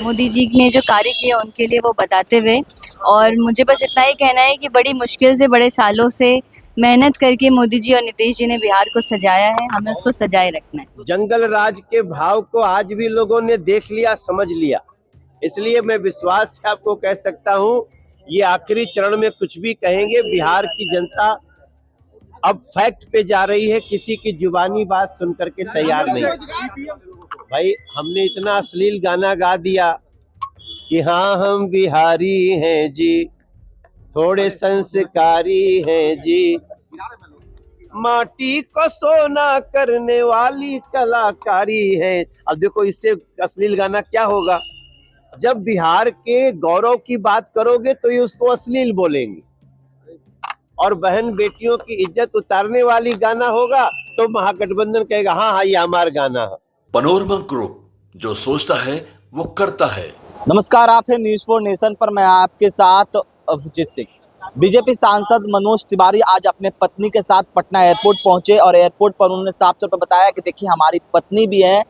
मोदी जी ने जो कार्य किए उनके लिए वो बताते हुए, और मुझे बस इतना ही कहना है कि बड़ी मुश्किल से बड़े सालों से मेहनत करके मोदी जी और नीतीश जी ने बिहार को सजाया है, हमें उसको सजाए रखना है। जंगल राज के भाव को आज भी लोगों ने देख लिया, समझ लिया। इसलिए मैं विश्वास से आपको कह सकता हूं, ये आखिरी चरण में कुछ भी कहेंगे, बिहार की जनता अब फैक्ट पे जा रही है, किसी की जुबानी बात सुनकर के तैयार नहीं। भाई हमने इतना अश्लील गाना गा दिया कि हाँ हम बिहारी हैं जी, थोड़े संस्कारी हैं जी, माटी को सोना करने वाली कलाकारी है। अब देखो इससे अश्लील गाना क्या होगा? जब बिहार के गौरव की बात करोगे तो ये उसको अश्लील बोलेंगे, और बहन बेटियों की इज्जत उतारने वाली गाना होगा तो महागठबंधन कहेगा हाँ हाँ ये हमारा गाना है। पनोरमा ग्रुप, जो सोचता है वो करता है। नमस्कार, आप है न्यूज़ फॉर नेशन पर। मैं आपके साथ अभिजीत सिंह। बीजेपी सांसद मनोज तिवारी आज अपने पत्नी के साथ पटना एयरपोर्ट पहुंचे और एयरपोर्ट पर उन्होंने साफ तौर पर बताया कि देखिए हमारी पत्नी भी है,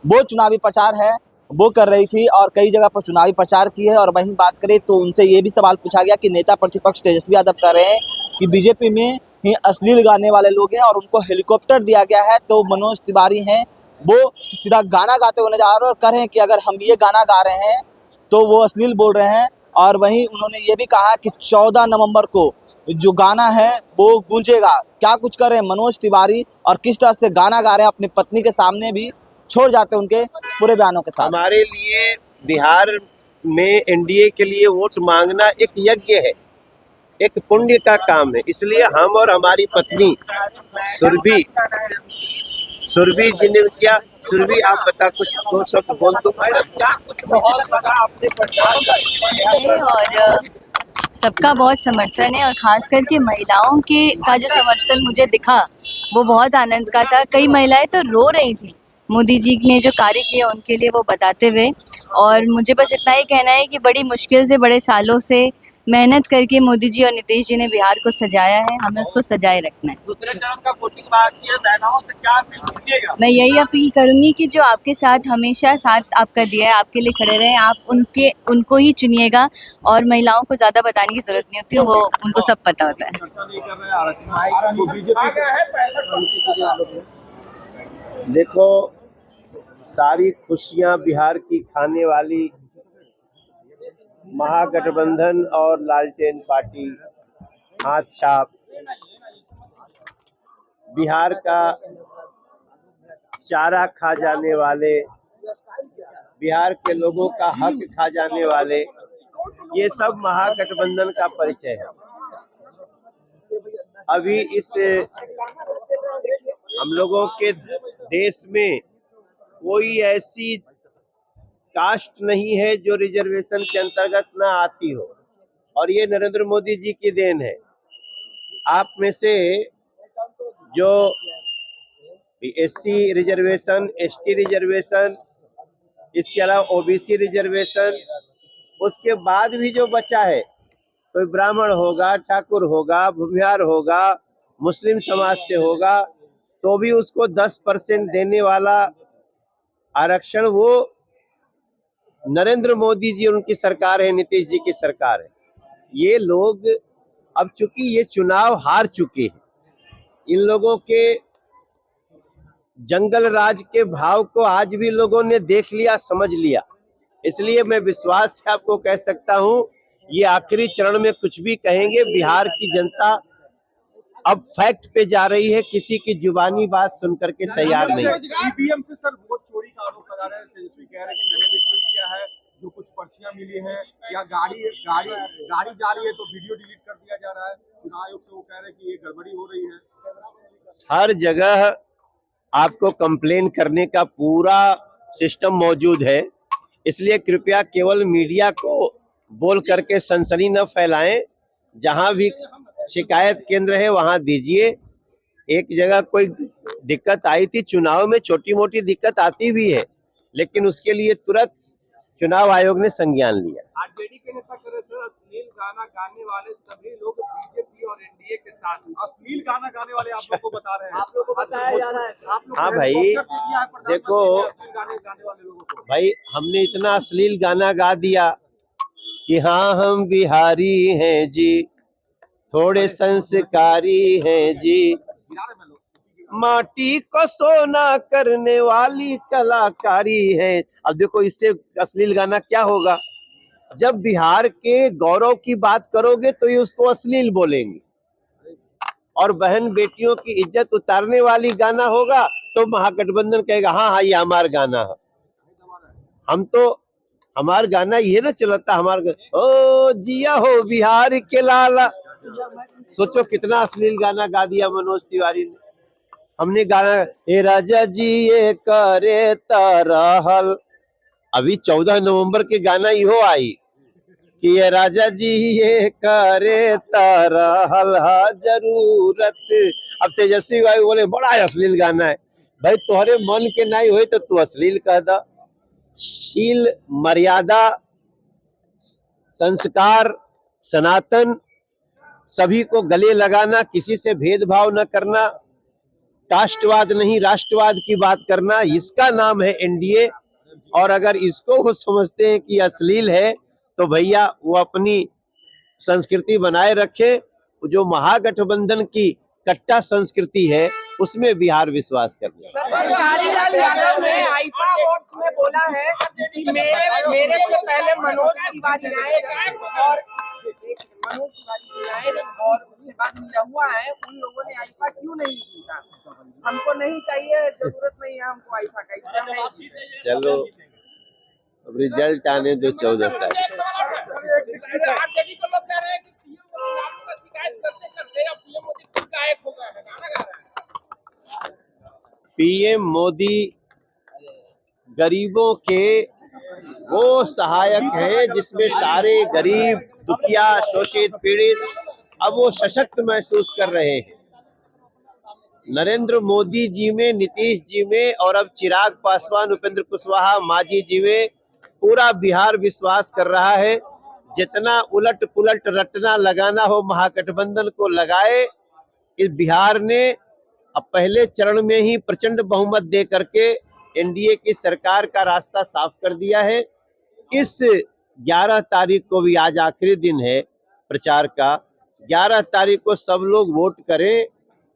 वो चुनावी प्रचार है वो कर रही थी और कई जगह पर चुनावी प्रचार की है। और वहीं बात करें तो उनसे ये भी सवाल पूछा गया कि नेता प्रतिपक्ष तेजस्वी यादव कह रहे हैं कि बीजेपी में ही अश्लील गाने वाले लोग हैं और उनको हेलीकॉप्टर दिया गया है। तो मनोज तिवारी हैं वो सीधा गाना गाते हुए नजर आ रहे हैं और कह रहे हैं कि अगर हम ये गाना गा रहे हैं तो वो अश्लील बोल रहे हैं। और वहीं उन्होंने ये भी कहा कि 14 नवंबर को जो गाना है वो गूंजेगा। क्या कुछ कर रहे हैं मनोज तिवारी और किस तरह से गाना गा रहे हैं अपनी पत्नी के सामने भी छोड़ जाते हैं उनके पूरे बयानों के साथ। हमारे लिए बिहार में एनडीए के लिए वोट मांगना एक यज्ञ है, एक पुण्य का काम है। इसलिए हम और हमारी पत्नी सुरभि जी ने किया। सुरभि आप बता, कुछ दो शब्द बोल दो। और सबका बहुत समर्थन है, और खास करके महिलाओं के का जो समर्थन मुझे दिखा वो बहुत आनंद का था। कई महिलाएं तो रो रही थी मोदी जी ने जो कार्य किए उनके लिए वो बताते हुए, और मुझे बस इतना ही कहना है कि बड़ी मुश्किल से बड़े सालों से मेहनत करके मोदी जी और नीतीश जी ने बिहार को सजाया है, हमें उसको सजाए रखना है। दूसरे चरण का वोटिंग बाकी है, महिलाओं से क्या अपील कीजिएगा? मैं यही अपील करूंगी कि जो आपके साथ हमेशा साथ आपका दिया है, आपके लिए खड़े रहे, आप उनको ही चुनिएगा। और महिलाओं को ज़्यादा बताने की ज़रूरत नहीं होती, वो उनको सब पता होता है। देखो, सारी खुशियां बिहार की खाने वाली महागठबंधन और लालटेन पार्टी, हाथ छाप, बिहार का चारा खा जाने वाले, बिहार के लोगों का हक खा जाने वाले, ये सब महागठबंधन का परिचय है। अभी इस हम लोगों के देश में कोई ऐसी कास्ट नहीं है जो रिजर्वेशन के अंतर्गत ना आती हो, और ये नरेंद्र मोदी जी की देन है। आप में से जो एससी रिजर्वेशन, एसटी रिजर्वेशन, इसके अलावा ओबीसी रिजर्वेशन, उसके बाद भी जो बचा है, कोई ब्राह्मण होगा, ठाकुर होगा, भूमिहार होगा, मुस्लिम समाज से होगा, तो भी उसको 10% देने वाला आरक्षण वो नरेंद्र मोदी जी और उनकी सरकार है, नीतीश जी की सरकार है। ये लोग अब चूंकि ये चुनाव हार चुके हैं, इन लोगों के जंगल राज के भाव को आज भी लोगों ने देख लिया, समझ लिया। इसलिए मैं विश्वास से आपको कह सकता हूं, ये आखिरी चरण में कुछ भी कहेंगे, बिहार की जनता अब फैक्ट पे जा रही है, किसी की जुबानी बात सुनकर के तैयार नहीं। ईवीएम से सर वोट चोरी का आरोप लगा रहे हैं। तेजस्वी कह रहे हैं कि मैंने भी ट्वीट किया है, जो कुछ पर्चियां मिली हैं या गाड़ी जा रही है तो वीडियो डिलीट कर दिया जा रहा है। चुनाव आयोग से वो कह रहे हैं कि ये गड़बड़ी हो रही है। हर जगह आपको कंप्लेन करने का पूरा सिस्टम मौजूद है, इसलिए कृपया केवल मीडिया को बोल करके सनसनी न फैलाएं। जहां भी शिकायत केंद्र है वहां दीजिए। एक जगह कोई दिक्कत आई थी, चुनाव में छोटी मोटी दिक्कत आती भी है, लेकिन उसके लिए तुरंत चुनाव आयोग ने संज्ञान लिया। आरजेडी के नेता कह रहे थे अश्लील गाना गाने वाले सभी लोग बीजेपी और एनडीए के साथ। अश्लील गाना गाने वाले आप लोग को बता रहे हैं, आप लोग को बताया जा रहा है। आप लोग हाँ को भाई, बॉक्सर दे दिया है प्रधानमंत्री देखो ने अश्लील गाने गाने वाले लोगों को। भाई, हमने इतना अश्लील गाना गा दिया कि हाँ हम बिहारी हैं जी, थोड़े संस्कारी हैं जी, गिरा रहे हैं लोग। माटी को सोना करने वाली कलाकारी है। अब देखो, इससे अश्लील गाना क्या होगा? जब बिहार के गौरव की बात करोगे तो ये उसको अश्लील बोलेंगे, और बहन बेटियों की इज्जत उतारने वाली गाना होगा तो महागठबंधन कहेगा हाँ हाँ ये हमारा गाना है। हम तो हमारा गाना ये ना चलता, हमारा ओ जिया हो बिहार के लाला। सोचो कितना अश्लील गाना गा दिया मनोज तिवारी ने। हमने गाना ए राजा जी ये करे तरहल, अभी 14 नवंबर के गाना इहो आई कि ये राजा जी ये करे तरहल जरूरत। अब तेजस्वी भाई बोले बड़ा अश्लील गाना है। भाई तुम्हारे मन के नहीं हुए तो तू अश्लील कह दा। शील, मर्यादा, संस्कार, सनातन, सभी को गले लगाना, किसी से भेदभाव न करना, कास्टवाद नहीं राष्ट्रवाद की बात करना, इसका नाम है एनडीए। और अगर इसको वो समझते हैं कि अश्लील है तो भैया वो अपनी संस्कृति बनाए रखे। जो महागठबंधन की कट्टा संस्कृति है उसमें बिहार विश्वास करते हैं। केसारीलाल यादव ने आईफा अवार्ड्स में बोला है कि मेरे से पहले मनोज तिवारी आए और उसके बाद निरहुआ है, उन लोगों ने आईफा क्यों नहीं जीता? हमको नहीं चाहिए, जरूरत नहीं है हमको आईफा का, इसलिए हम नहीं जीते। चलो अब रिजल्ट आने दो 14 तारीख। आरजेडी को लोग कह रहे हैं कि पीएम मोदी लालू का शिकायत करते करते अब पीएम मोदी खुद गायब हो गए हैं, गाना गा रहे हैं। पीएम मोदी गरीबों के वो सहायक है जिसमें सारे गरीब, दुखिया, शोषित, पीड़ित अब वो सशक्त महसूस कर रहे हैं। नरेंद्र मोदी जी में, नीतीश जी में और अब चिराग पासवान, उपेंद्र कुशवाहा, मांझी जी में पूरा बिहार विश्वास कर रहा है। जितना उलट पुलट रटना लगाना हो महागठबंधन को लगाए। इस बिहार ने अब पहले चरण में ही प्रचंड बहुमत दे करके एनडीए की सरकार का रास्ता साफ कर दिया है। इस 11 तारीख को भी, आज आखिरी दिन है प्रचार का, 11 तारीख को सब लोग वोट करें,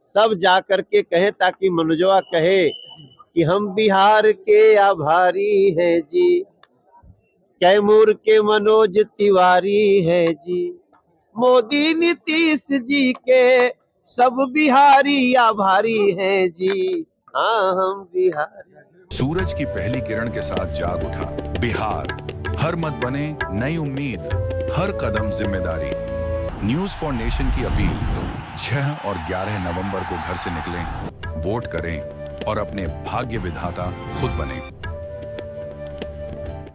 सब जा करके कहें, ताकि मनोजवा कहे कि हम बिहार के आभारी हैं जी, कैमूर के मनोज तिवारी हैं जी, मोदी नीतीश जी के सब बिहारी आभारी हैं जी, हाँ हम बिहारी। सूरज की पहली किरण के साथ जाग उठा बिहार, हर मत बने नई उम्मीद, हर कदम जिम्मेदारी। न्यूज फॉर नेशन की अपील, 6 और 11 नवंबर को घर से निकलें, वोट करें और अपने भाग्य विधाता खुद बनें।